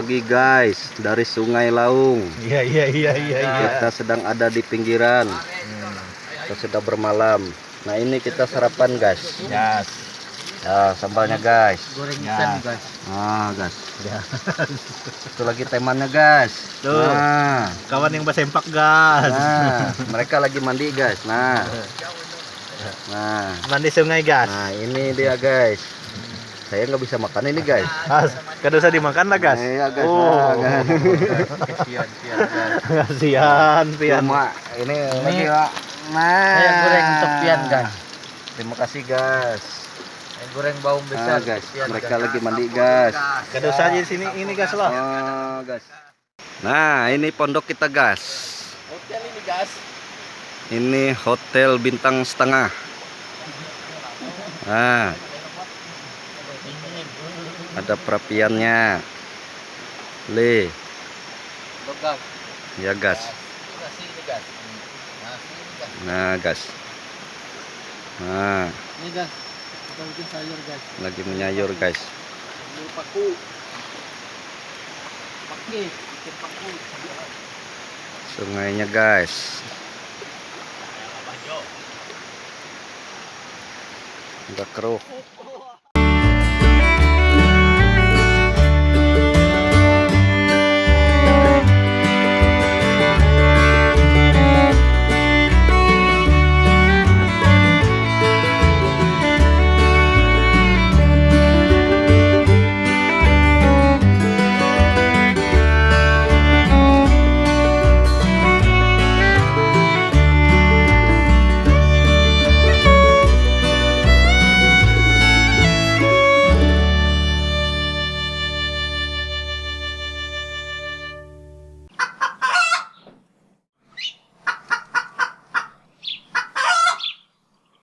pagi guys dari Sungai Laung. Iya. Kita sedang ada di pinggiran. Kita sudah bermalam. Nah ini kita sarapan guys. Gas. Nah, sambalnya guys. Goreng ikan guys. Ah guys. Itu lagi temannya guys. Tuh. Nah, Kawan yang basempak gas. nah mereka lagi mandi guys. Nah, Mandi sungai gas. nah ini dia guys. Saya nggak bisa makan ini guys. Kada usah dimakan lah gas. Iya guys. Oh. Nah, Kasihan pian. Cuma ini lagi Pak. Nah, Saya goreng untuk pian guys. Terima kasih guys. Saya goreng bawang Nah, besar. guys, pian, mereka guys. lagi mandi guys. Kada usah di sini ini gas loh. Oh, guys. Nah, ini pondok kita guys. Hotel ini gas. Ini hotel bintang setengah. Nah, ada perapiannya. Le, Loh, gas. ya gas. Nasi ini gas. Nasi ini gas. Nah, gas. Nah, Ini gas. Kita bikin sayur guys. lagi menyayur guys. Ini paku. Pakai. Bikin paku. Sungainya guys. Udah keruh.